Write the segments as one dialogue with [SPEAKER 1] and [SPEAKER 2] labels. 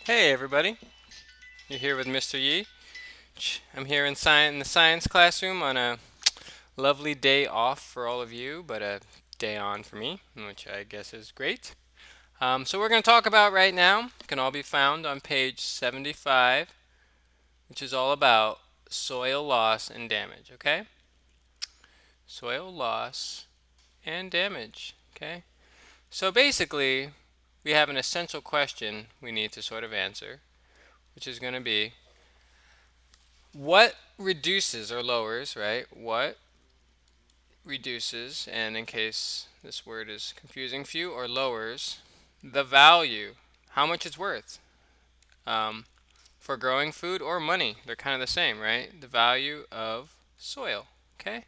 [SPEAKER 1] Hey everybody, you're here with Mr. Yi. I'm here in the science classroom on a lovely day off for all of you, but a day on for me, which I guess is great. So we're going to talk about right now, can all be found on page 75, which is all about soil loss and damage, okay? Soil loss and damage, okay? So basically, we have an essential question we need to sort of answer, which is going to be what reduces or lowers, right? What reduces, and in case this word is confusing for you, or lowers the value, how much it's worth um, for growing food or money. They're kind of the same, right? The value of soil. Okay?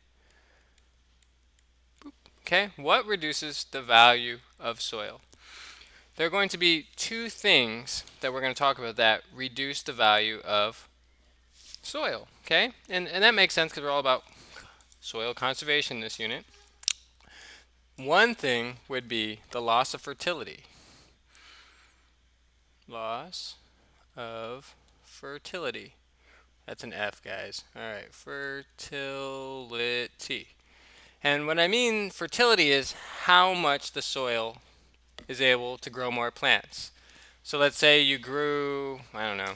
[SPEAKER 1] Okay? What reduces the value of soil? There are going to be two things that we're going to talk about that reduce the value of soil. Okay? And that makes sense because we're all about soil conservation in this unit. One thing would be the loss of fertility. Loss of fertility. That's an F, guys. All right, fertility. And what I mean fertility is how much the soil is able to grow more plants. So let's say you grew, I don't know,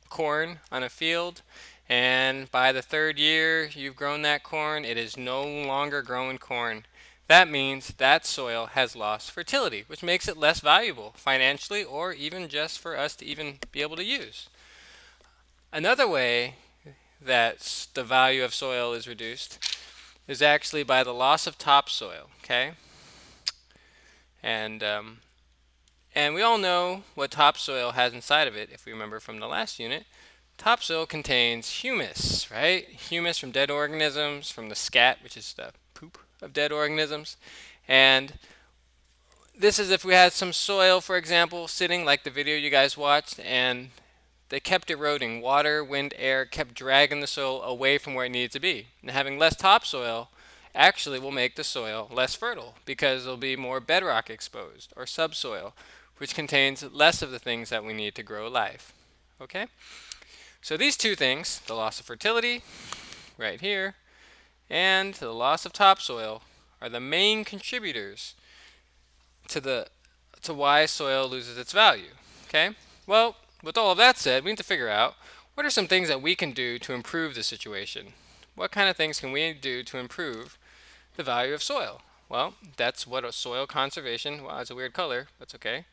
[SPEAKER 1] corn on a field, and by the third year you've grown that corn, it is no longer growing corn. That means that soil has lost fertility, which makes it less valuable financially or even just for us to even be able to use. Another way that the value of soil is reduced is actually by the loss of topsoil, okay? And um, and we all know what topsoil has inside of it, if we remember from the last unit. Topsoil contains humus, right? Humus from dead organisms, from the scat, which is the poop of dead organisms. And this is if we had some soil, for example, sitting like the video you guys watched, and they kept eroding. Water, wind, air kept dragging the soil away from where it needed to be. And having less topsoil actually will make the soil less fertile because there'll be more bedrock exposed or subsoil, which contains less of the things that we need to grow life. Okay? So these two things, the loss of fertility, right here, and the loss of topsoil, are the main contributors to the to why soil loses its value. Okay? Well, with all of that said, we need to figure out what are some things that we can do to improve the situation. What kind of things can we do to improve the value of soil? Well, that's what a soil conservation, wow, it's a weird color, that's okay.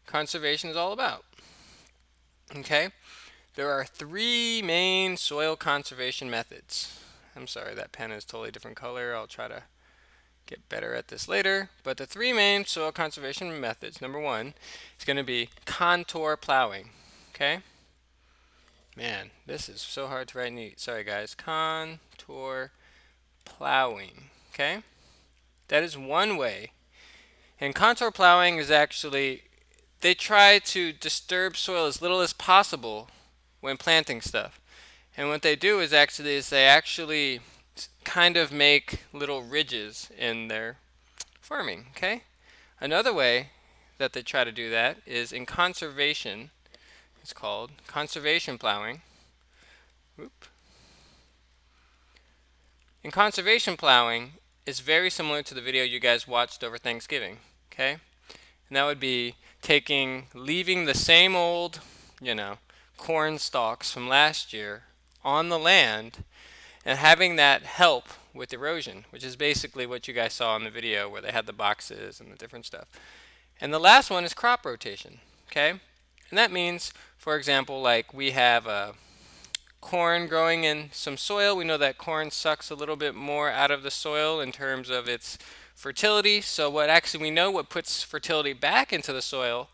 [SPEAKER 1] Conservation is all about. Okay? There are three main soil conservation methods. I'm sorry, that pen is totally different color. I'll try to get better at this later. But the three main soil conservation methods, number one, is going to be contour plowing. Okay? Man, this is so hard to write neat. Sorry, guys. Contour plowing. Okay? That is one way. And contour plowing is actually, they try to disturb soil as little as possible when planting stuff. And what they do is they actually kind of make little ridges in their farming, okay? Another way that they try to do that is in conservation. It's called conservation plowing. Whoop. In conservation plowing, it's very similar to the video you guys watched over Thanksgiving, okay? And that would be leaving the same old, corn stalks from last year on the land and having that help with erosion, which is basically what you guys saw in the video where they had the boxes and the different stuff. And the last one is crop rotation, okay? And that means, for example, like we have corn growing in some soil. We know that corn sucks a little bit more out of the soil in terms of its fertility. So what puts fertility back into the soil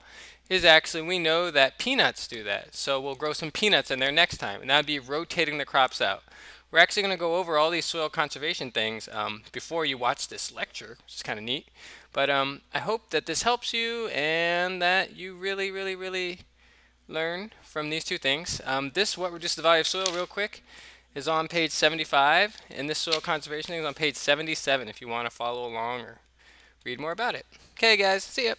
[SPEAKER 1] is actually we know that peanuts do that. So we'll grow some peanuts in there next time, and that would be rotating the crops out. We're actually going to go over all these soil conservation things before you watch this lecture, which is kind of neat. But I hope that this helps you and that you really, really, really learn from these two things. What reduces the value of soil real quick is on page 75, and this soil conservation thing is on page 77 if you want to follow along or read more about it. Okay, guys, see ya.